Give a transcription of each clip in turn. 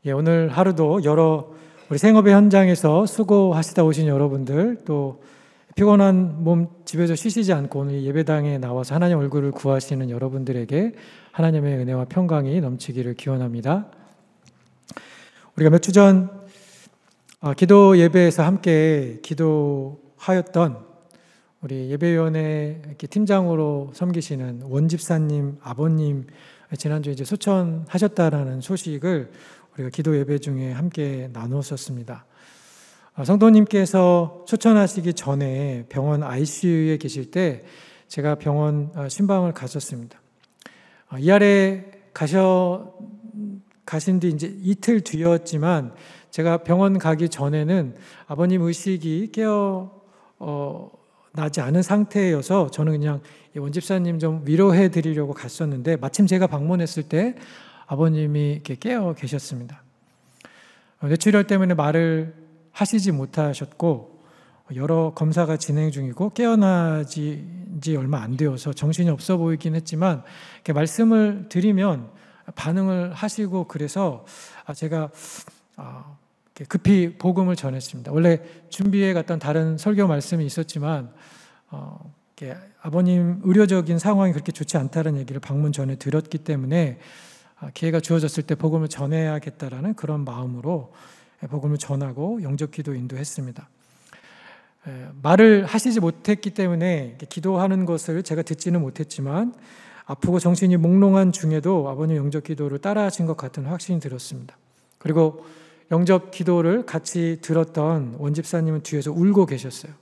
오늘 하루도 여러 우리 생업의 현장에서 수고하시다 오신 여러분들, 또 피곤한 몸 집에서 쉬시지 않고 오늘 예배당에 나와서 하나님 얼굴을 구하시는 여러분들에게 하나님의 은혜와 평강이 넘치기를 기원합니다. 우리가 몇 주 전 기도 예배에서 함께 기도하였던 우리 예배위원회 팀장으로 섬기시는 원집사님 아버님 지난주에 이제 소천하셨다라는 소식을 우리가 기도 예배 중에 함께 나누었었습니다. 성도님께서 소천하시기 전에 병원 ICU에 계실 때 제가 병원 신방을 갔었습니다. 이아래 가신 뒤 이제 이틀 뒤였지만 제가 병원 가기 전에는 아버님 의식이 나지 않은 상태여서 저는 그냥 원집사님 좀 위로해 드리려고 갔었는데 마침 제가 방문했을 때 아버님이 이렇게 깨어 계셨습니다. 뇌출혈 때문에 말을 하시지 못하셨고 여러 검사가 진행 중이고 깨어나지 얼마 안 되어서 정신이 없어 보이긴 했지만 이렇게 말씀을 드리면 반응을 하시고 그래서 제가 급히 복음을 전했습니다. 원래 준비해 갔던 다른 설교 말씀이 있었지만 아버님 의료적인 상황이 그렇게 좋지 않다는 얘기를 방문 전에 들었기 때문에 기회가 주어졌을 때 복음을 전해야겠다라는 그런 마음으로 복음을 전하고 영접기도 인도했습니다. 말을 하시지 못했기 때문에 기도하는 것을 제가 듣지는 못했지만 아프고 정신이 몽롱한 중에도 아버님 영접기도를 따라하신 것 같은 확신이 들었습니다. 그리고 영접기도를 같이 들었던 원집사님은 뒤에서 울고 계셨어요.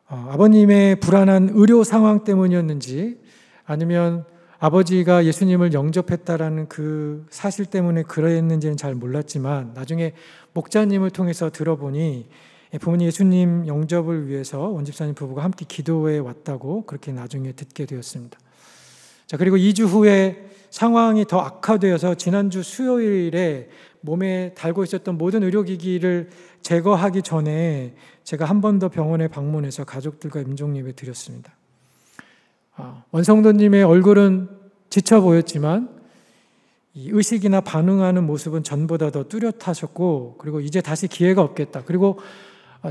아버님의 불안한 의료 상황 때문이었는지 아니면 아버지가 예수님을 영접했다라는 그 사실 때문에 그랬는지는 잘 몰랐지만 나중에 목자님을 통해서 들어보니 부모님 예수님 영접을 위해서 원집사님 부부가 함께 기도해 왔다고 그렇게 나중에 듣게 되었습니다. 자, 그리고 2주 후에 상황이 더 악화되어서 지난주 수요일에 몸에 달고 있었던 모든 의료기기를 제거하기 전에 제가 한 번 더 병원에 방문해서 가족들과 임종예배 드렸습니다. 원성도님의 얼굴은 지쳐 보였지만 이 의식이나 반응하는 모습은 전보다 더 뚜렷하셨고 그리고 이제 다시 기회가 없겠다. 그리고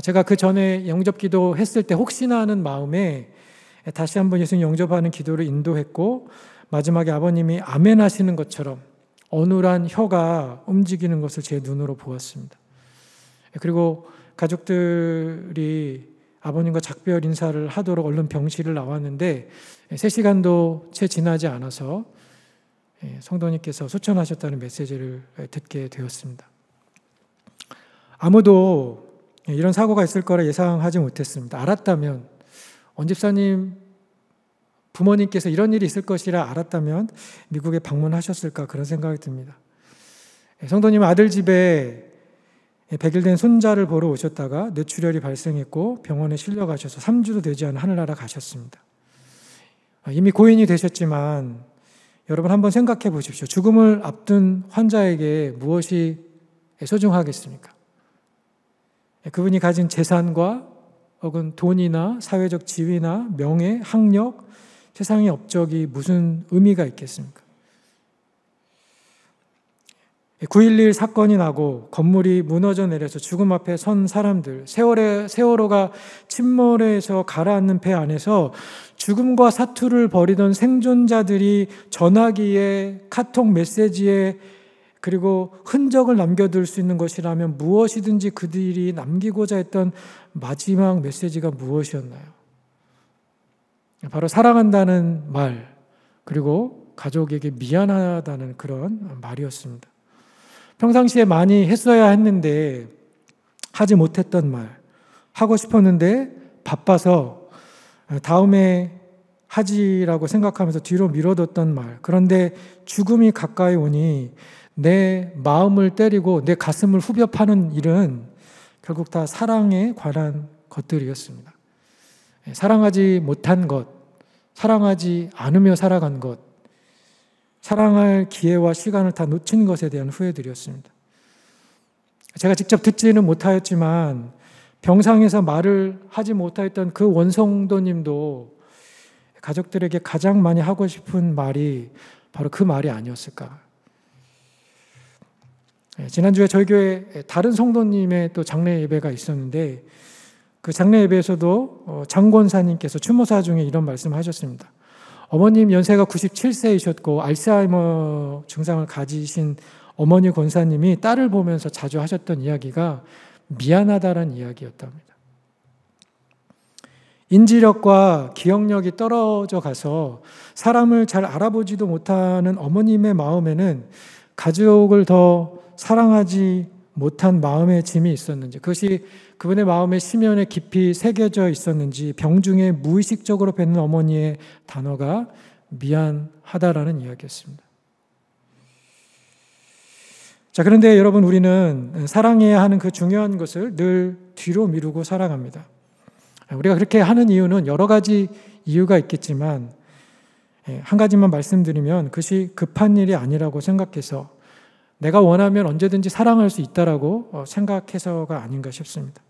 제가 그 전에 영접기도 했을 때 혹시나 하는 마음에 다시 한번 예수님 영접하는 기도를 인도했고 마지막에 아버님이 아멘 하시는 것처럼 어눌한 혀가 움직이는 것을 제 눈으로 보았습니다. 그리고 가족들이 아버님과 작별 인사를 하도록 얼른 병실을 나왔는데 3시간도 채 지나지 않아서 성도님께서 소천하셨다는 메시지를 듣게 되었습니다. 아무도 이런 사고가 있을 거라 예상하지 못했습니다. 알았다면 원집사님 부모님께서 이런 일이 있을 것이라 알았다면 미국에 방문하셨을까 그런 생각이 듭니다. 성도님 아들 집에 100일 된 손자를 보러 오셨다가 뇌출혈이 발생했고 병원에 실려가셔서 3주도 되지 않은 하늘나라 가셨습니다. 이미 고인이 되셨지만 여러분 한번 생각해 보십시오. 죽음을 앞둔 환자에게 무엇이 소중하겠습니까? 그분이 가진 재산과 혹은 돈이나 사회적 지위나 명예, 학력, 세상의 업적이 무슨 의미가 있겠습니까? 9.11 사건이 나고 건물이 무너져 내려서 죽음 앞에 선 사람들, 세월호가 침몰해서 가라앉는 배 안에서 죽음과 사투를 벌이던 생존자들이 전화기에 카톡 메시지에 그리고 흔적을 남겨둘 수 있는 것이라면 무엇이든지 그들이 남기고자 했던 마지막 메시지가 무엇이었나요? 바로 사랑한다는 말, 그리고 가족에게 미안하다는 그런 말이었습니다. 평상시에 많이 했어야 했는데 하지 못했던 말, 하고 싶었는데 바빠서 다음에 하지라고 생각하면서 뒤로 미뤄뒀던 말, 그런데 죽음이 가까이 오니 내 마음을 때리고 내 가슴을 후벼 파는 일은 결국 다 사랑에 관한 것들이었습니다. 사랑하지 못한 것, 사랑하지 않으며 살아간 것, 사랑할 기회와 시간을 다 놓친 것에 대한 후회들이었습니다. 제가 직접 듣지는 못하였지만 병상에서 말을 하지 못하였던 그 원성도님도 가족들에게 가장 많이 하고 싶은 말이 바로 그 말이 아니었을까. 지난주에 저희 교회 다른 성도님의 또 장례 예배가 있었는데 그 장례 예배에서도 장 권사님께서 추모사 중에 이런 말씀을 하셨습니다. 어머님 연세가 97세이셨고 알츠하이머 증상을 가지신 어머니 권사님이 딸을 보면서 자주 하셨던 이야기가 미안하다라는 이야기였답니다. 인지력과 기억력이 떨어져 가서 사람을 잘 알아보지도 못하는 어머님의 마음에는 가족을 더 사랑하지 못한 마음의 짐이 있었는지, 그것이 그분의 마음의 심연에 깊이 새겨져 있었는지 병중에 무의식적으로 뱉는 어머니의 단어가 미안하다라는 이야기였습니다. 자, 그런데 여러분, 우리는 사랑해야 하는 그 중요한 것을 늘 뒤로 미루고 살아갑니다. 우리가 그렇게 하는 이유는 여러 가지 이유가 있겠지만 한 가지만 말씀드리면 그것이 급한 일이 아니라고 생각해서 내가 원하면 언제든지 사랑할 수 있다라고 생각해서가 아닌가 싶습니다.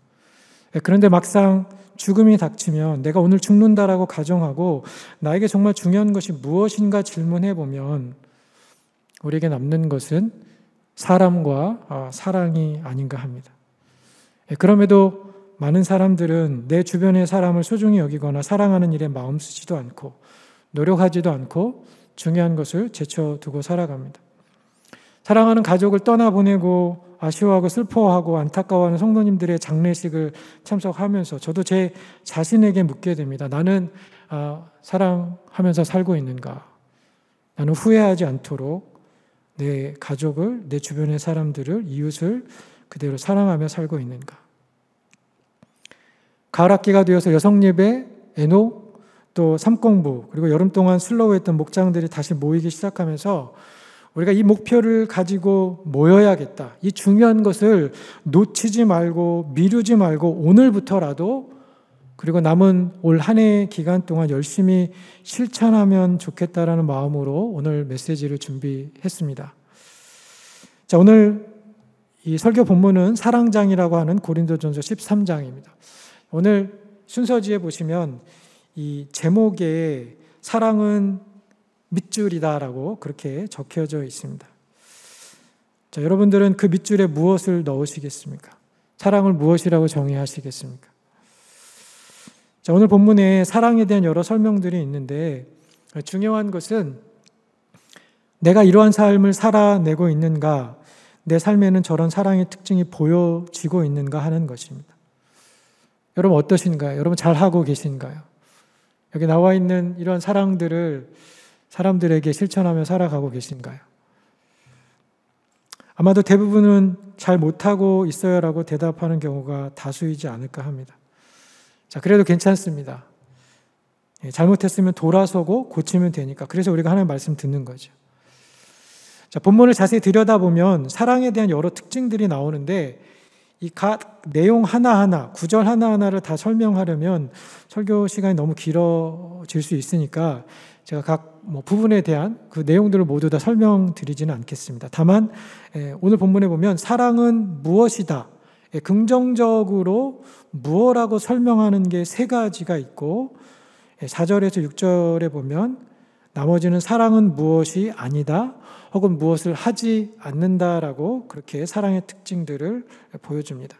그런데 막상 죽음이 닥치면 내가 오늘 죽는다라고 가정하고 나에게 정말 중요한 것이 무엇인가 질문해 보면 우리에게 남는 것은 사람과 사랑이 아닌가 합니다. 그럼에도 많은 사람들은 내 주변의 사람을 소중히 여기거나 사랑하는 일에 마음 쓰지도 않고 노력하지도 않고 중요한 것을 제쳐두고 살아갑니다. 사랑하는 가족을 떠나보내고 아쉬워하고 슬퍼하고 안타까워하는 성도님들의 장례식을 참석하면서 저도 제 자신에게 묻게 됩니다. 나는 사랑하면서 살고 있는가? 나는 후회하지 않도록 내 가족을, 내 주변의 사람들을, 이웃을 그대로 사랑하며 살고 있는가? 가을 학기가 되어서 여성예배, 애녹, 또 삼공부, 그리고 여름 동안 슬로우했던 목장들이 다시 모이기 시작하면서 우리가 이 목표를 가지고 모여야겠다. 이 중요한 것을 놓치지 말고 미루지 말고 오늘부터라도 그리고 남은 올 한 해의 기간 동안 열심히 실천하면 좋겠다라는 마음으로 오늘 메시지를 준비했습니다. 자, 오늘 이 설교 본문은 사랑장이라고 하는 고린도전서 13장입니다. 오늘 순서지에 보시면 이 제목에 사랑은 밑줄이다라고 그렇게 적혀져 있습니다. 자, 여러분들은 그 밑줄에 무엇을 넣으시겠습니까? 사랑을 무엇이라고 정의하시겠습니까? 자, 오늘 본문에 사랑에 대한 여러 설명들이 있는데 중요한 것은 내가 이러한 삶을 살아내고 있는가, 내 삶에는 저런 사랑의 특징이 보여지고 있는가 하는 것입니다. 여러분 어떠신가요? 여러분 잘하고 계신가요? 여기 나와 있는 이런 사랑들을 사람들에게 실천하며 살아가고 계신가요? 아마도 대부분은 잘 못하고 있어요라고 대답하는 경우가 다수이지 않을까 합니다. 자, 그래도 괜찮습니다. 잘못했으면 돌아서고 고치면 되니까. 그래서 우리가 하나님 말씀 듣는 거죠. 자, 본문을 자세히 들여다보면 사랑에 대한 여러 특징들이 나오는데 이 각 내용 하나하나, 구절 하나하나를 다 설명하려면 설교 시간이 너무 길어질 수 있으니까 제가 각 부분에 대한 그 내용들을 모두 다 설명드리지는 않겠습니다. 다만 오늘 본문에 보면 사랑은 무엇이다, 긍정적으로 무엇라고 설명하는 게 세 가지가 있고 4절에서 6절에 보면 나머지는 사랑은 무엇이 아니다 혹은 무엇을 하지 않는다라고 그렇게 사랑의 특징들을 보여줍니다.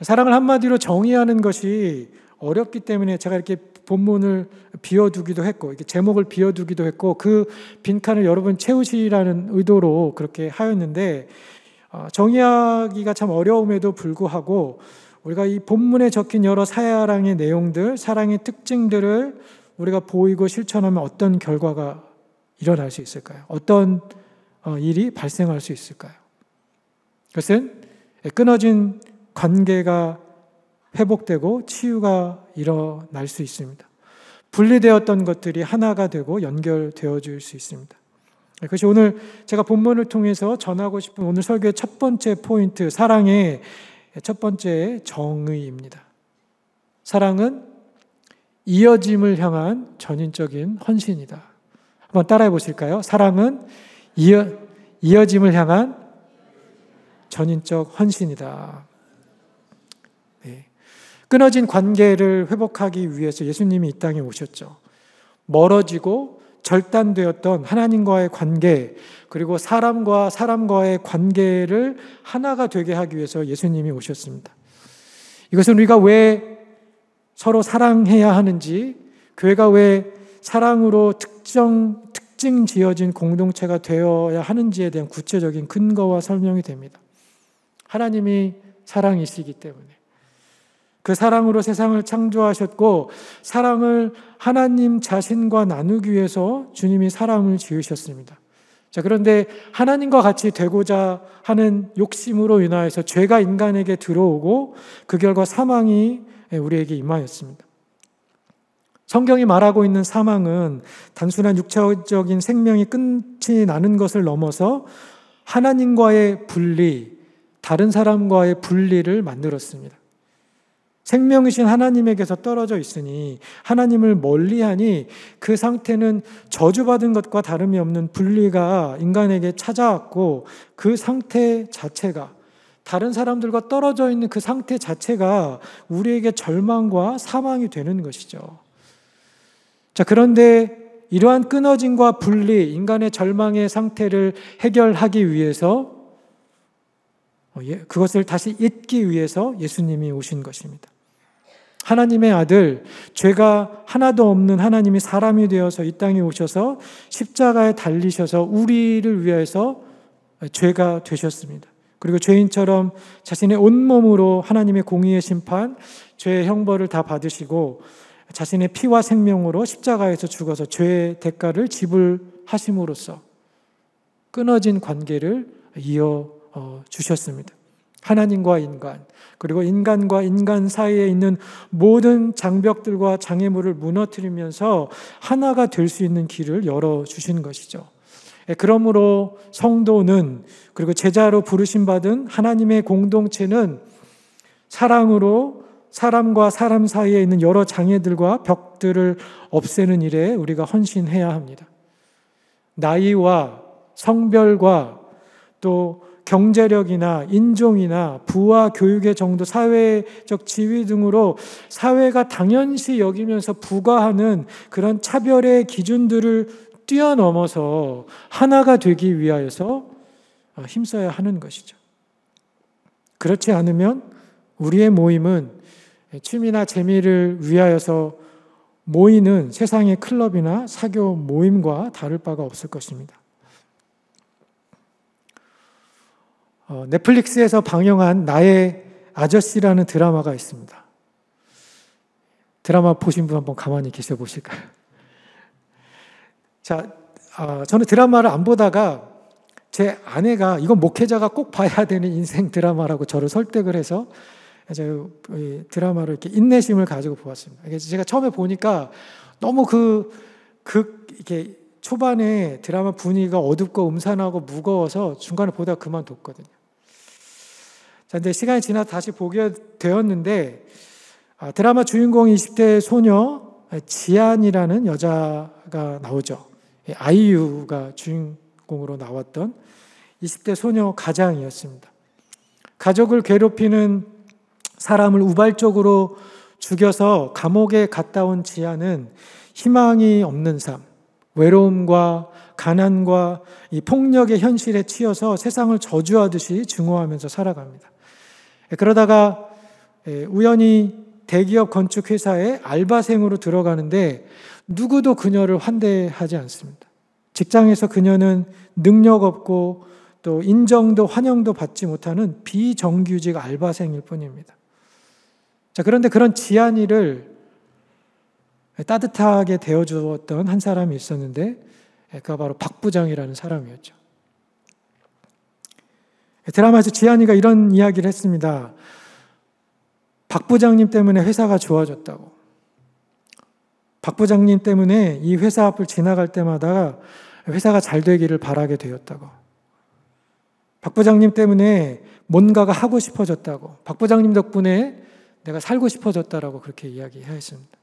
사랑을 한마디로 정의하는 것이 어렵기 때문에 제가 이렇게 본문을 비워두기도 했고 이렇게 제목을 비워두기도 했고 그 빈칸을 여러분 채우시라는 의도로 그렇게 하였는데 정의하기가 참 어려움에도 불구하고 우리가 이 본문에 적힌 여러 사랑의 내용들, 사랑의 특징들을 우리가 보이고 실천하면 어떤 결과가 일어날 수 있을까요? 어떤 일이 발생할 수 있을까요? 그것은 끊어진 관계가 회복되고 치유가 일어날 수 있습니다. 분리되었던 것들이 하나가 되고 연결되어 줄 수 있습니다. 그것이 오늘 제가 본문을 통해서 전하고 싶은 오늘 설교의 첫 번째 포인트, 사랑의 첫 번째 정의입니다. 사랑은 이어짐을 향한 전인적인 헌신이다. 한번 따라해 보실까요? 사랑은 이어짐을 향한 전인적 헌신이다. 네. 끊어진 관계를 회복하기 위해서 예수님이 이 땅에 오셨죠. 멀어지고 절단되었던 하나님과의 관계, 그리고 사람과 사람과의 관계를 하나가 되게 하기 위해서 예수님이 오셨습니다. 이것은 우리가 왜 서로 사랑해야 하는지, 교회가 왜 사랑으로 특징 지어진 공동체가 되어야 하는지에 대한 구체적인 근거와 설명이 됩니다. 하나님이 사랑이시기 때문에, 그 사랑으로 세상을 창조하셨고 사랑을 하나님 자신과 나누기 위해서 주님이 사람을 지으셨습니다. 자, 그런데 하나님과 같이 되고자 하는 욕심으로 인하여서 죄가 인간에게 들어오고 그 결과 사망이 우리에게 임하였습니다. 성경이 말하고 있는 사망은 단순한 육체적인 생명이 끝이 나는 것을 넘어서 하나님과의 분리, 다른 사람과의 분리를 만들었습니다. 생명이신 하나님에게서 떨어져 있으니, 하나님을 멀리하니 그 상태는 저주받은 것과 다름이 없는 분리가 인간에게 찾아왔고, 그 상태 자체가, 다른 사람들과 떨어져 있는 그 상태 자체가 우리에게 절망과 사망이 되는 것이죠. 자, 그런데 이러한 끊어짐과 분리, 인간의 절망의 상태를 해결하기 위해서, 그것을 다시 잊기 위해서 예수님이 오신 것입니다. 하나님의 아들, 죄가 하나도 없는 하나님이 사람이 되어서 이 땅에 오셔서 십자가에 달리셔서 우리를 위해서 죄가 되셨습니다. 그리고 죄인처럼 자신의 온몸으로 하나님의 공의의 심판, 죄의 형벌을 다 받으시고 자신의 피와 생명으로 십자가에서 죽어서 죄의 대가를 지불하심으로써 끊어진 관계를 이어 주셨습니다. 하나님과 인간, 그리고 인간과 인간 사이에 있는 모든 장벽들과 장애물을 무너뜨리면서 하나가 될 수 있는 길을 열어주신 것이죠. 그러므로 성도는, 그리고 제자로 부르심받은 하나님의 공동체는 사랑으로 사람과 사람 사이에 있는 여러 장애들과 벽들을 없애는 일에 우리가 헌신해야 합니다. 나이와 성별과 또 경제력이나 인종이나 부와 교육의 정도, 사회적 지위 등으로 사회가 당연시 여기면서 부과하는 그런 차별의 기준들을 뛰어넘어서 하나가 되기 위하여서 힘써야 하는 것이죠. 그렇지 않으면 우리의 모임은 취미나 재미를 위하여서 모이는 세상의 클럽이나 사교 모임과 다를 바가 없을 것입니다. 넷플릭스에서 방영한 나의 아저씨라는 드라마가 있습니다. 드라마 보신 분 한번 가만히 계셔 보실까요? 자, 저는 드라마를 안 보다가 제 아내가 이건 목회자가 꼭 봐야 되는 인생 드라마라고 저를 설득을 해서 드라마를 이렇게 인내심을 가지고 보았습니다. 제가 처음에 보니까 너무 이렇게 초반에 드라마 분위기가 어둡고 음산하고 무거워서 중간에 보다가 그만뒀거든요. 자, 근데 시간이 지나서 다시 보게 되었는데, 드라마 주인공 20대 소녀 지안이라는 여자가 나오죠. 아이유가 주인공으로 나왔던 20대 소녀 가장이었습니다. 가족을 괴롭히는 사람을 우발적으로 죽여서 감옥에 갔다 온 지안은 희망이 없는 삶, 외로움과 가난과 이 폭력의 현실에 치여서 세상을 저주하듯이 증오하면서 살아갑니다. 그러다가 우연히 대기업 건축회사에 알바생으로 들어가는데 누구도 그녀를 환대하지 않습니다. 직장에서 그녀는 능력 없고 또 인정도 환영도 받지 못하는 비정규직 알바생일 뿐입니다. 자, 그런데 그런 지안이를 따뜻하게 대어주었던 한 사람이 있었는데 그가 바로 박 부장이라는 사람이었죠. 드라마에서 지안이가 이런 이야기를 했습니다. 박 부장님 때문에 회사가 좋아졌다고. 박 부장님 때문에 이 회사 앞을 지나갈 때마다 회사가 잘 되기를 바라게 되었다고. 박 부장님 때문에 뭔가가 하고 싶어졌다고. 박 부장님 덕분에 내가 살고 싶어졌다라고 그렇게 이야기했습니다.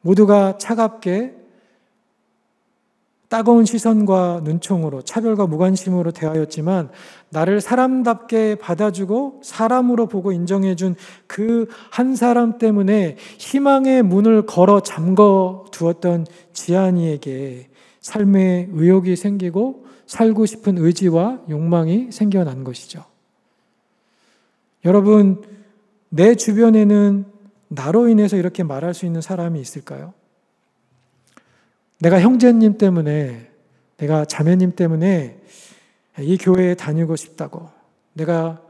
모두가 차갑게 따가운 시선과 눈총으로 차별과 무관심으로 대하였지만 나를 사람답게 받아주고 사람으로 보고 인정해준 그 한 사람 때문에 희망의 문을 걸어 잠궈 두었던 지안이에게 삶의 의욕이 생기고 살고 싶은 의지와 욕망이 생겨난 것이죠. 여러분, 내 주변에는 나로 인해서 이렇게 말할 수 있는 사람이 있을까요? 내가 형제님 때문에, 내가 자매님 때문에 이 교회에 다니고 싶다고, 내가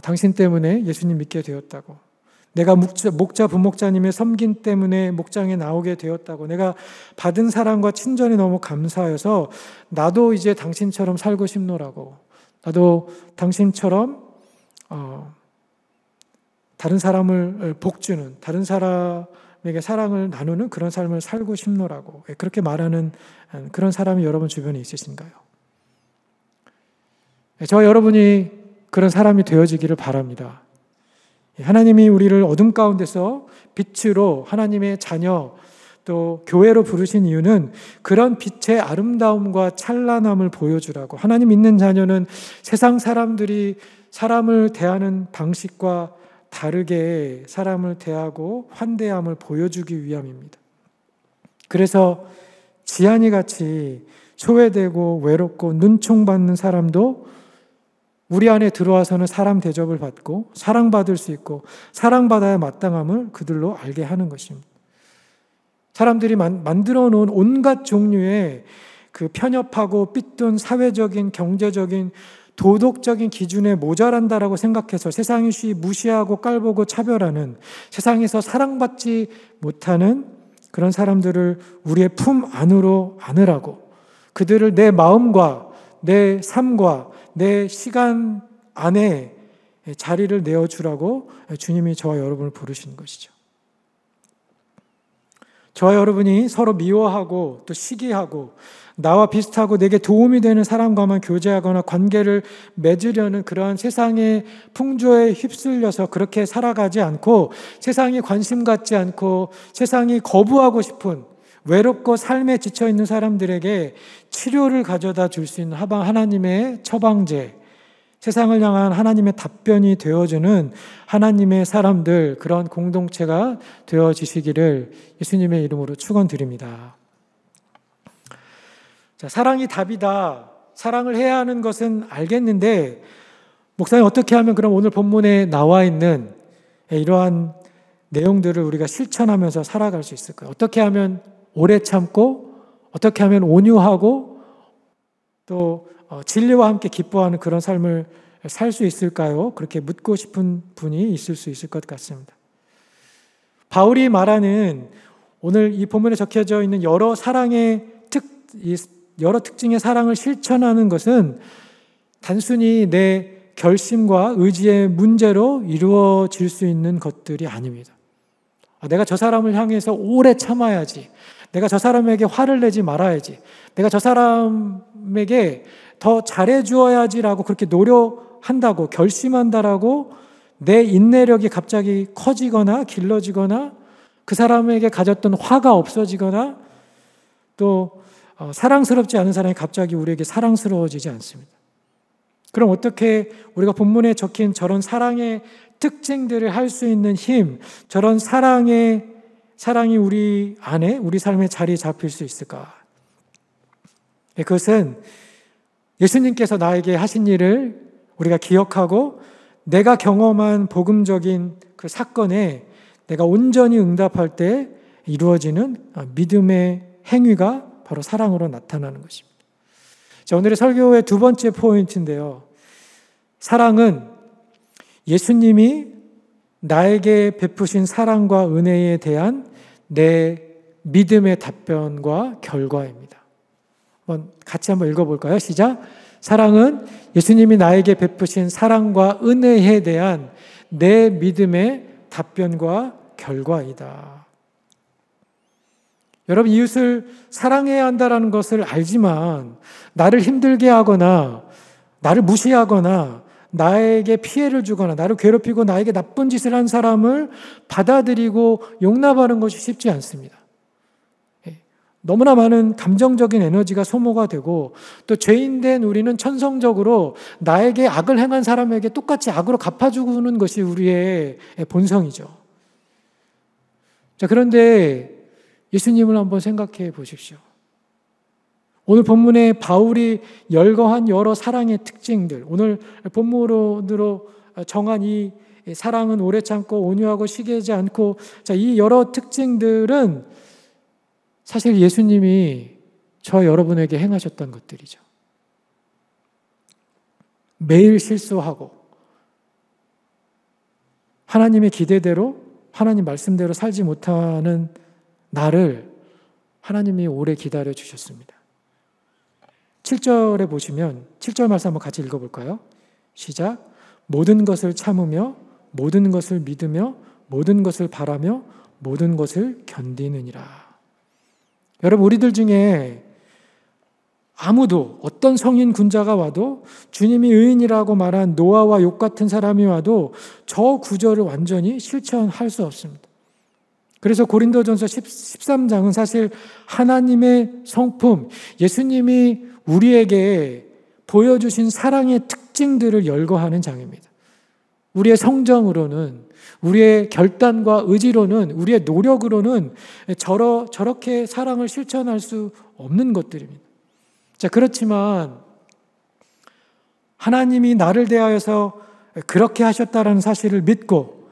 당신 때문에 예수님 믿게 되었다고, 내가 목자 부목자님의 섬김 때문에 목장에 나오게 되었다고, 내가 받은 사랑과 친절이 너무 감사해서 나도 이제 당신처럼 살고 싶노라고, 나도 당신처럼 다른 사람을 복주는, 다른 사람에게 사랑을 나누는 그런 삶을 살고 싶노라고, 그렇게 말하는 그런 사람이 여러분 주변에 있으신가요? 저와 여러분이 그런 사람이 되어지기를 바랍니다. 하나님이 우리를 어둠 가운데서 빛으로, 하나님의 자녀, 또 교회로 부르신 이유는 그런 빛의 아름다움과 찬란함을 보여주라고. 하나님 믿는 자녀는 세상 사람들이 사람을 대하는 방식과 다르게 사람을 대하고 환대함을 보여주기 위함입니다. 그래서 지안이 같이 소외되고 외롭고 눈총받는 사람도 우리 안에 들어와서는 사람 대접을 받고 사랑받을 수 있고 사랑받아야 마땅함을 그들로 알게 하는 것입니다. 사람들이 만들어 놓은 온갖 종류의 그 편협하고 삐뚤 사회적인, 경제적인, 도덕적인 기준에 모자란다라고 생각해서 세상이 쉬이 무시하고 깔보고 차별하는, 세상에서 사랑받지 못하는 그런 사람들을 우리의 품 안으로 안으라고, 그들을 내 마음과 내 삶과 내 시간 안에 자리를 내어주라고 주님이 저와 여러분을 부르시는 것이죠. 저와 여러분이 서로 미워하고 또 시기하고 나와 비슷하고 내게 도움이 되는 사람과만 교제하거나 관계를 맺으려는 그러한 세상의 풍조에 휩쓸려서 그렇게 살아가지 않고, 세상에 관심 갖지 않고 세상이 거부하고 싶은 외롭고 삶에 지쳐있는 사람들에게 치료를 가져다 줄 수 있는 하나님의 처방제, 세상을 향한 하나님의 답변이 되어주는 하나님의 사람들, 그런 공동체가 되어지시기를 예수님의 이름으로 축원드립니다. 자, 사랑이 답이다. 사랑을 해야 하는 것은 알겠는데, 목사님 어떻게 하면 그럼 오늘 본문에 나와 있는 이러한 내용들을 우리가 실천하면서 살아갈 수 있을까요? 어떻게 하면 오래 참고, 어떻게 하면 온유하고 또 진리와 함께 기뻐하는 그런 삶을 살 수 있을까요? 그렇게 묻고 싶은 분이 있을 수 있을 것 같습니다. 바울이 말하는 오늘 이 본문에 적혀져 있는 여러 특징의 사랑을 실천하는 것은 단순히 내 결심과 의지의 문제로 이루어질 수 있는 것들이 아닙니다. 내가 저 사람을 향해서 오래 참아야지, 내가 저 사람에게 화를 내지 말아야지, 내가 저 사람에게 더 잘해주어야지라고 그렇게 노력한다고, 결심한다라고 내 인내력이 갑자기 커지거나 길러지거나 그 사람에게 가졌던 화가 없어지거나 또 사랑스럽지 않은 사람이 갑자기 우리에게 사랑스러워지지 않습니다. 그럼 어떻게 우리가 본문에 적힌 저런 사랑의 특징들을 할 수 있는 힘, 저런 사랑이 우리 안에, 우리 삶에 자리 잡힐 수 있을까? 그것은 예수님께서 나에게 하신 일을 우리가 기억하고 내가 경험한 복음적인 그 사건에 내가 온전히 응답할 때 이루어지는 믿음의 행위가 바로 사랑으로 나타나는 것입니다. 자, 오늘의 설교의 두 번째 포인트인데요. 사랑은 예수님이 나에게 베푸신 사랑과 은혜에 대한 내 믿음의 답변과 결과입니다. 같이 한번 읽어볼까요? 시작. 사랑은 예수님이 나에게 베푸신 사랑과 은혜에 대한 내 믿음의 답변과 결과이다. 여러분, 이웃을 사랑해야 한다는 것을 알지만 나를 힘들게 하거나 나를 무시하거나 나에게 피해를 주거나 나를 괴롭히고 나에게 나쁜 짓을 한 사람을 받아들이고 용납하는 것이 쉽지 않습니다. 너무나 많은 감정적인 에너지가 소모가 되고 또 죄인된 우리는 천성적으로 나에게 악을 행한 사람에게 똑같이 악으로 갚아주는 것이 우리의 본성이죠. 자, 그런데 예수님을 한번 생각해 보십시오. 오늘 본문에 바울이 열거한 여러 사랑의 특징들, 오늘 본문으로 정한 이 사랑은 오래 참고 온유하고 시기하지 않고, 자, 이 여러 특징들은 사실 예수님이 저 여러분에게 행하셨던 것들이죠. 매일 실수하고 하나님의 기대대로, 하나님 말씀대로 살지 못하는 나를 하나님이 오래 기다려 주셨습니다. 7절에 보시면 7절 말씀 한번 같이 읽어볼까요? 시작. 모든 것을 참으며 모든 것을 믿으며 모든 것을 바라며 모든 것을 견디느니라. 여러분, 우리들 중에 아무도, 어떤 성인 군자가 와도, 주님이 의인이라고 말한 노아와 욥 같은 사람이 와도 저 구절을 완전히 실천할 수 없습니다. 그래서 고린도전서 13장은 사실 하나님의 성품, 예수님이 우리에게 보여주신 사랑의 특징들을 열거하는 장입니다. 우리의 성정으로는, 우리의 결단과 의지로는, 우리의 노력으로는 저렇게 사랑을 실천할 수 없는 것들입니다. 자, 그렇지만 하나님이 나를 대하여서 그렇게 하셨다라는 사실을 믿고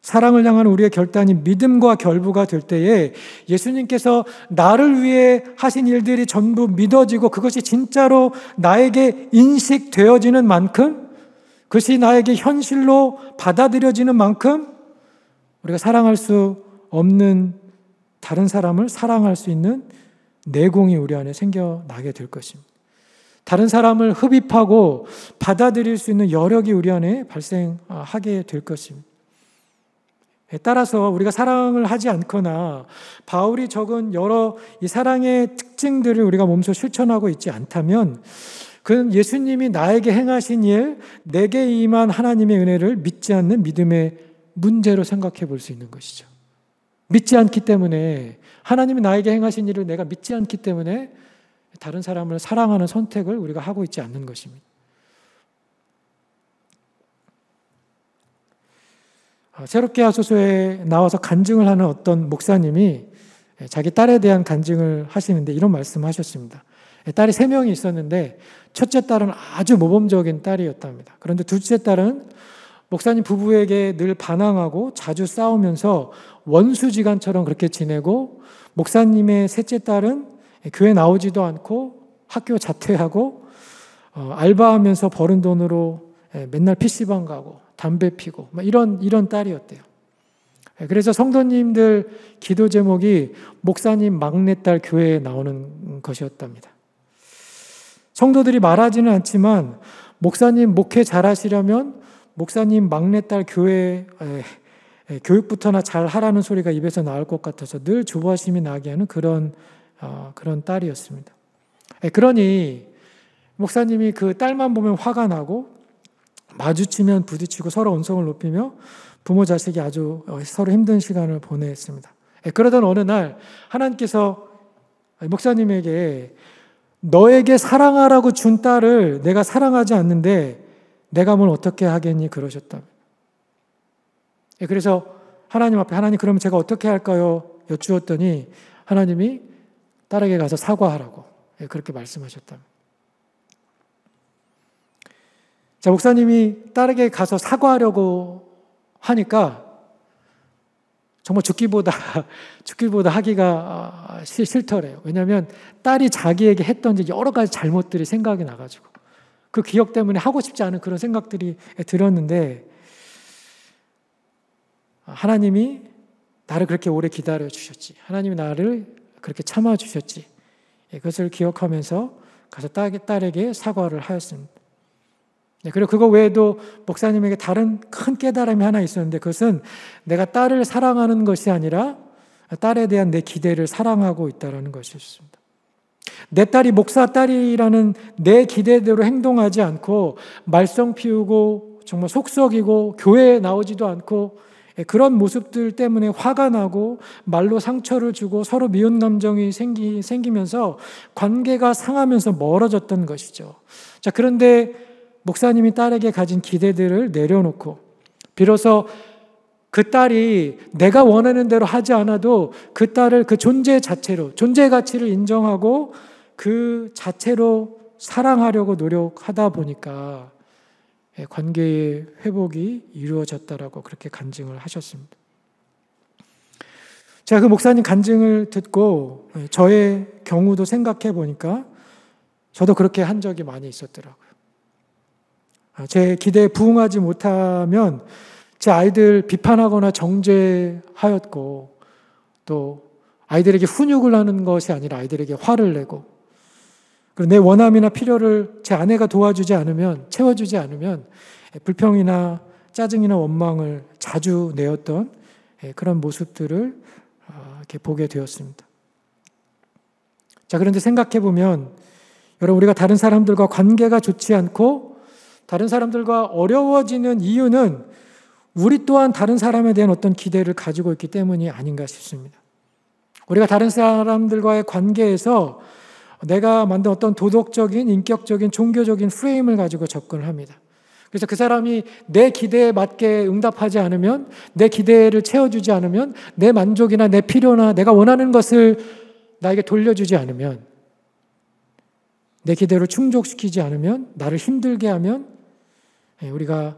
사랑을 향한 우리의 결단이 믿음과 결부가 될 때에 예수님께서 나를 위해 하신 일들이 전부 믿어지고 그것이 진짜로 나에게 인식되어지는 만큼, 그것이 나에게 현실로 받아들여지는 만큼 우리가 사랑할 수 없는 다른 사람을 사랑할 수 있는 내공이 우리 안에 생겨나게 될 것입니다. 다른 사람을 흡입하고 받아들일 수 있는 여력이 우리 안에 발생하게 될 것입니다. 따라서 우리가 사랑을 하지 않거나 바울이 적은 여러 이 사랑의 특징들을 우리가 몸소 실천하고 있지 않다면 그는 예수님이 나에게 행하신 일, 내게 임한 하나님의 은혜를 믿지 않는 믿음의 문제로 생각해 볼 수 있는 것이죠. 믿지 않기 때문에, 하나님이 나에게 행하신 일을 내가 믿지 않기 때문에 다른 사람을 사랑하는 선택을 우리가 하고 있지 않는 것입니다. 새롭게 하소서에 나와서 간증을 하는 어떤 목사님이 자기 딸에 대한 간증을 하시는데 이런 말씀을 하셨습니다. 딸이 3명이 있었는데 첫째 딸은 아주 모범적인 딸이었답니다. 그런데 둘째 딸은 목사님 부부에게 늘 반항하고 자주 싸우면서 원수지간처럼 그렇게 지내고, 목사님의 셋째 딸은 교회 나오지도 않고 학교 자퇴하고 알바하면서 버는 돈으로 맨날 PC방 가고 담배 피고 이런 딸이었대요. 그래서 성도님들 기도 제목이 목사님 막내딸 교회에 나오는 것이었답니다. 성도들이 말하지는 않지만 목사님 목회 잘하시려면 목사님 막내딸 교회 교육부터나 잘 하라는 소리가 입에서 나올 것 같아서 늘 조바심이 나게 하는 그런 딸이었습니다. 그러니 목사님이 그 딸만 보면 화가 나고 마주치면 부딪히고 서로 언성을 높이며 부모 자식이 아주 서로 힘든 시간을 보냈습니다. 그러던 어느 날 하나님께서 목사님에게 너에게 사랑하라고 준 딸을 내가 사랑하지 않는데 내가 뭘 어떻게 하겠니? 그러셨다. 그래서 하나님 앞에 하나님 그러면 제가 어떻게 할까요? 여쭈었더니 하나님이 딸에게 가서 사과하라고 그렇게 말씀하셨다. 자, 목사님이 딸에게 가서 사과하려고 하니까 정말 죽기보다 하기가 싫더래요. 왜냐하면 딸이 자기에게 했던 여러 가지 잘못들이 생각이 나가지고 그 기억 때문에 하고 싶지 않은 그런 생각들이 들었는데 하나님이 나를 그렇게 오래 기다려 주셨지. 하나님이 나를 그렇게 참아 주셨지. 그것을 기억하면서 가서 딸에게 사과를 하였습니다. 그리고 그거 외에도 목사님에게 다른 큰 깨달음이 하나 있었는데 그것은 내가 딸을 사랑하는 것이 아니라 딸에 대한 내 기대를 사랑하고 있다는 것이었습니다. 내 딸이 목사 딸이라는 내 기대대로 행동하지 않고 말썽 피우고 정말 속썩이고 교회에 나오지도 않고 그런 모습들 때문에 화가 나고 말로 상처를 주고 서로 미운 감정이 생기면서 관계가 상하면서 멀어졌던 것이죠. 자, 그런데 목사님이 딸에게 가진 기대들을 내려놓고 비로소 그 딸이 내가 원하는 대로 하지 않아도 그 딸을 그 존재 자체로, 존재 가치를 인정하고 그 자체로 사랑하려고 노력하다 보니까 관계의 회복이 이루어졌다라고 그렇게 간증을 하셨습니다. 제가 그 목사님 간증을 듣고 저의 경우도 생각해 보니까 저도 그렇게 한 적이 많이 있었더라고요. 제 기대에 부응하지 못하면 제 아이들 비판하거나 정죄하였고, 또 아이들에게 훈육을 하는 것이 아니라 아이들에게 화를 내고, 그리고 내 원함이나 필요를 제 아내가 도와주지 않으면, 채워주지 않으면 불평이나 짜증이나 원망을 자주 내었던 그런 모습들을 이렇게 보게 되었습니다. 자, 그런데 생각해 보면 여러분, 우리가 다른 사람들과 관계가 좋지 않고 다른 사람들과 어려워지는 이유는 우리 또한 다른 사람에 대한 어떤 기대를 가지고 있기 때문이 아닌가 싶습니다. 우리가 다른 사람들과의 관계에서 내가 만든 어떤 도덕적인, 인격적인, 종교적인 프레임을 가지고 접근을 합니다. 그래서 그 사람이 내 기대에 맞게 응답하지 않으면, 내 기대를 채워주지 않으면, 내 만족이나 내 필요나 내가 원하는 것을 나에게 돌려주지 않으면, 내 기대로 충족시키지 않으면, 나를 힘들게 하면 우리가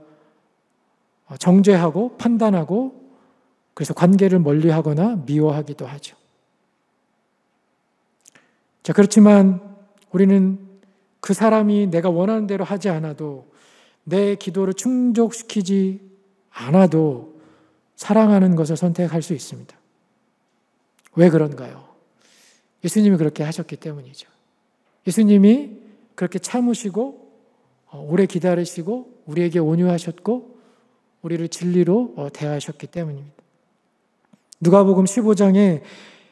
정죄하고 판단하고 그래서 관계를 멀리하거나 미워하기도 하죠. 자, 그렇지만 우리는 그 사람이 내가 원하는 대로 하지 않아도, 내 기도를 충족시키지 않아도 사랑하는 것을 선택할 수 있습니다. 왜 그런가요? 예수님이 그렇게 하셨기 때문이죠. 예수님이 그렇게 참으시고 오래 기다리시고 우리에게 온유하셨고 우리를 진리로 대하셨기 때문입니다. 누가복음 15장에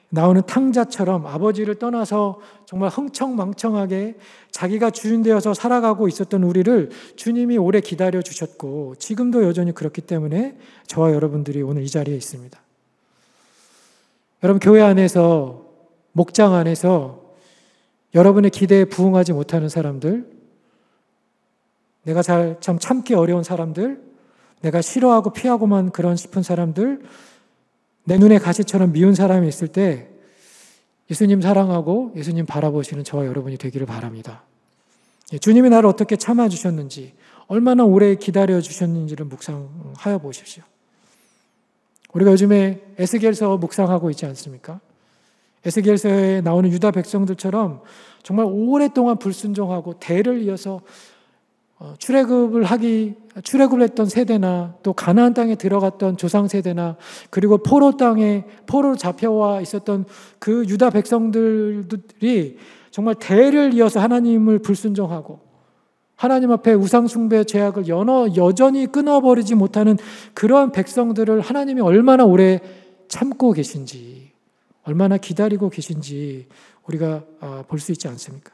나오는 탕자처럼 아버지를 떠나서 정말 흥청망청하게 자기가 주인 되어서 살아가고 있었던 우리를 주님이 오래 기다려 주셨고 지금도 여전히 그렇기 때문에 저와 여러분들이 오늘 이 자리에 있습니다. 여러분, 교회 안에서, 목장 안에서 여러분의 기대에 부응하지 못하는 사람들, 내가 참 참기 어려운 사람들, 내가 싫어하고 피하고만 그런 싶은 사람들, 내 눈에 가시처럼 미운 사람이 있을 때 예수님 사랑하고 예수님 바라보시는 저와 여러분이 되기를 바랍니다. 주님이 나를 어떻게 참아주셨는지, 얼마나 오래 기다려주셨는지를 묵상하여 보십시오. 우리가 요즘에 에스겔서 묵상하고 있지 않습니까? 에스겔서에 나오는 유다 백성들처럼 정말 오랫동안 불순종하고 대를 이어서 출애굽을 했던 세대나 또 가나안 땅에 들어갔던 조상 세대나 그리고 포로로 잡혀와 있었던 그 유다 백성들이 정말 대를 이어서 하나님을 불순종하고 하나님 앞에 우상숭배 죄악을 여전히 끊어버리지 못하는 그러한 백성들을 하나님이 얼마나 오래 참고 계신지, 얼마나 기다리고 계신지 우리가 볼 수 있지 않습니까?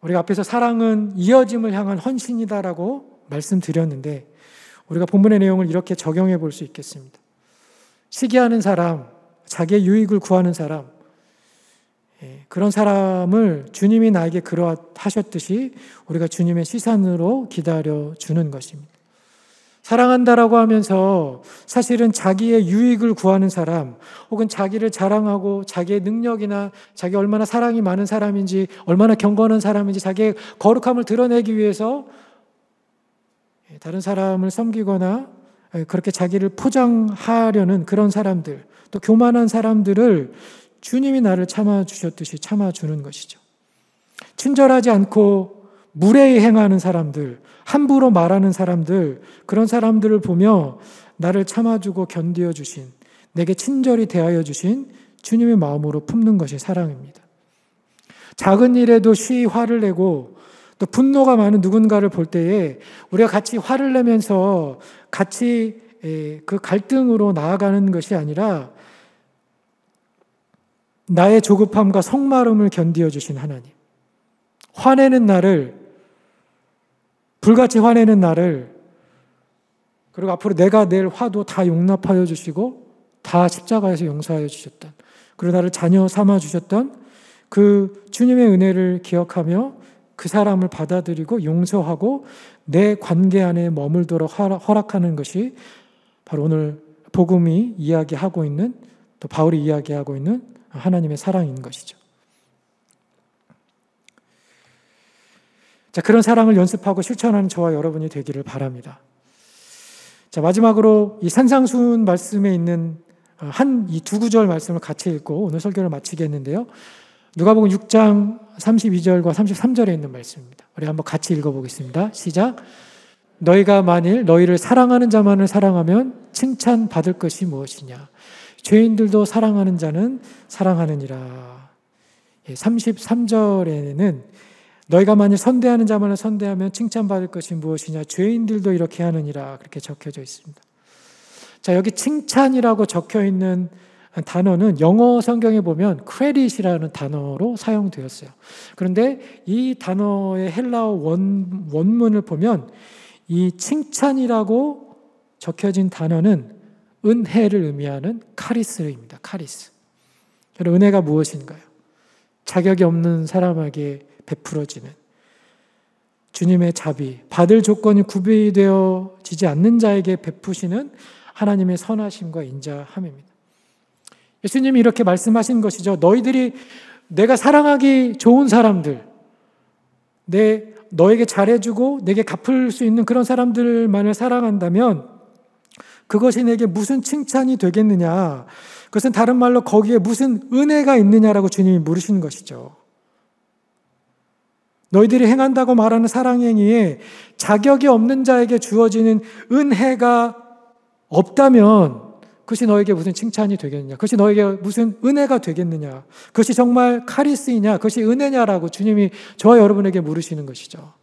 우리가 앞에서 사랑은 이어짐을 향한 헌신이다라고 말씀드렸는데 우리가 본문의 내용을 이렇게 적용해 볼 수 있겠습니다. 시기하는 사람, 자기의 유익을 구하는 사람, 그런 사람을 주님이 나에게 그러하셨듯이 우리가 주님의 시선으로 기다려주는 것입니다. 사랑한다라고 하면서 사실은 자기의 유익을 구하는 사람, 혹은 자기를 자랑하고 자기의 능력이나 자기 얼마나 사랑이 많은 사람인지, 얼마나 경건한 사람인지, 자기의 거룩함을 드러내기 위해서 다른 사람을 섬기거나 그렇게 자기를 포장하려는 그런 사람들, 또 교만한 사람들을 주님이 나를 참아주셨듯이 참아주는 것이죠. 친절하지 않고 무례히 행하는 사람들, 함부로 말하는 사람들, 그런 사람들을 보며 나를 참아주고 견디어 주신, 내게 친절히 대하여 주신 주님의 마음으로 품는 것이 사랑입니다. 작은 일에도 쉬이 화를 내고 또 분노가 많은 누군가를 볼 때에 우리가 같이 화를 내면서 같이 그 갈등으로 나아가는 것이 아니라 나의 조급함과 성마름을 견디어 주신 하나님, 불같이 화내는 나를 그리고 앞으로 내가 낼 화도 다 용납하여 주시고 다 십자가에서 용서하여 주셨던, 그리고 나를 자녀 삼아 주셨던 그 주님의 은혜를 기억하며 그 사람을 받아들이고 용서하고 내 관계 안에 머물도록 허락하는 것이 바로 오늘 복음이 이야기하고 있는, 또 바울이 이야기하고 있는 하나님의 사랑인 것이죠. 자, 그런 사랑을 연습하고 실천하는 저와 여러분이 되기를 바랍니다. 자, 마지막으로 이 산상수훈 말씀에 있는 이 두 구절 말씀을 같이 읽고 오늘 설교를 마치겠는데요. 누가복음 6장 32절과 33절에 있는 말씀입니다. 우리 한번 같이 읽어보겠습니다. 시작. 너희가 만일 너희를 사랑하는 자만을 사랑하면 칭찬받을 것이 무엇이냐. 죄인들도 사랑하는 자는 사랑하느니라. 33절에는 너희가 만일 선대하는 자만을 선대하면 칭찬받을 것이 무엇이냐. 죄인들도 이렇게 하느니라. 그렇게 적혀져 있습니다. 자, 여기 칭찬이라고 적혀 있는 단어는 영어 성경에 보면 크레딧이라는 단어로 사용되었어요. 그런데 이 단어의 헬라어 원문을 보면 이 칭찬이라고 적혀진 단어는 은혜를 의미하는 카리스입니다. 카리스. 은혜가 무엇인가요? 자격이 없는 사람에게 베풀어지는 주님의 자비, 받을 조건이 구비되어지지 않는 자에게 베푸시는 하나님의 선하심과 인자함입니다. 예수님이 이렇게 말씀하신 것이죠. 너희들이 내가 사랑하기 좋은 사람들, 너에게 잘해주고 내게 갚을 수 있는 그런 사람들만을 사랑한다면 그것이 내게 무슨 칭찬이 되겠느냐. 그것은 다른 말로 거기에 무슨 은혜가 있느냐라고 주님이 물으시는 것이죠. 너희들이 행한다고 말하는 사랑행위에 자격이 없는 자에게 주어지는 은혜가 없다면 그것이 너에게 무슨 칭찬이 되겠느냐? 그것이 너에게 무슨 은혜가 되겠느냐? 그것이 정말 카리스이냐? 그것이 은혜냐라고 주님이 저와 여러분에게 물으시는 것이죠.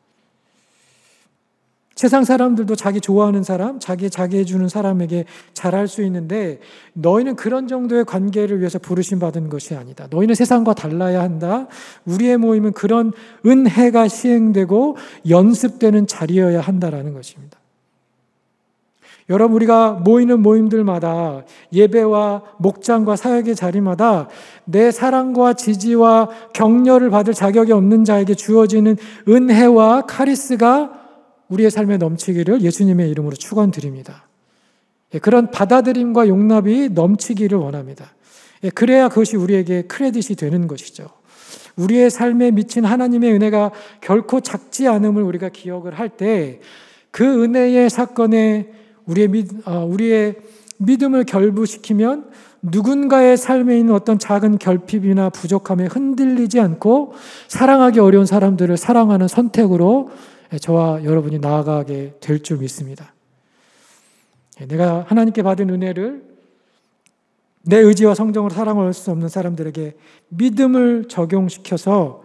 세상 사람들도 자기 좋아하는 사람, 자기 해주는 사람에게 잘할 수 있는데 너희는 그런 정도의 관계를 위해서 부르심 받은 것이 아니다. 너희는 세상과 달라야 한다. 우리의 모임은 그런 은혜가 시행되고 연습되는 자리여야 한다라는 것입니다. 여러분, 우리가 모이는 모임들마다 예배와 목장과 사역의 자리마다 내 사랑과 지지와 격려를 받을 자격이 없는 자에게 주어지는 은혜와 카리스가 우리의 삶에 넘치기를 예수님의 이름으로 축원드립니다. 그런 받아들임과 용납이 넘치기를 원합니다. 그래야 그것이 우리에게 크레딧이 되는 것이죠. 우리의 삶에 미친 하나님의 은혜가 결코 작지 않음을 우리가 기억을 할 때 그 은혜의 사건에 우리의 믿음을 결부시키면 누군가의 삶에 있는 어떤 작은 결핍이나 부족함에 흔들리지 않고 사랑하기 어려운 사람들을 사랑하는 선택으로 저와 여러분이 나아가게 될 줄 믿습니다. 내가 하나님께 받은 은혜를 내 의지와 성정으로 사랑할 수 없는 사람들에게 믿음을 적용시켜서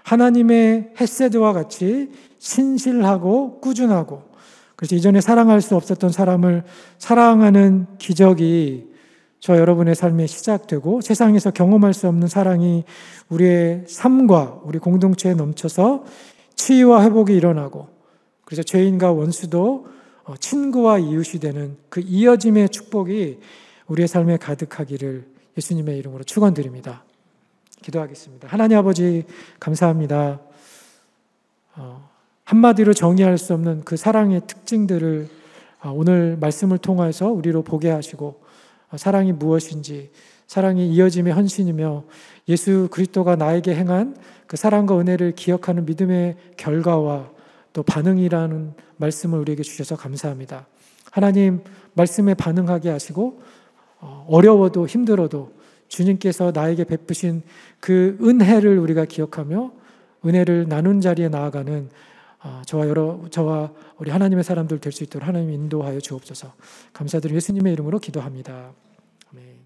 하나님의 헤세드와 같이 신실하고 꾸준하고, 그래서 이전에 사랑할 수 없었던 사람을 사랑하는 기적이 저 여러분의 삶에 시작되고 세상에서 경험할 수 없는 사랑이 우리의 삶과 우리 공동체에 넘쳐서 치유와 회복이 일어나고, 그래서 죄인과 원수도 친구와 이웃이 되는 그 이어짐의 축복이 우리의 삶에 가득하기를 예수님의 이름으로 축원드립니다. 기도하겠습니다. 하나님 아버지, 감사합니다. 한마디로 정의할 수 없는 그 사랑의 특징들을 오늘 말씀을 통해서 우리로 보게 하시고, 사랑이 무엇인지, 사랑이 이어짐의 헌신이며 예수 그리스도가 나에게 행한 그 사랑과 은혜를 기억하는 믿음의 결과와 또 반응이라는 말씀을 우리에게 주셔서 감사합니다. 하나님, 말씀에 반응하게 하시고 어려워도 힘들어도 주님께서 나에게 베푸신 그 은혜를 우리가 기억하며 은혜를 나눈 자리에 나아가는 저와 우리 하나님의 사람들 될 수 있도록 하나님 인도하여 주옵소서. 감사드리고 예수님의 이름으로 기도합니다. 아멘.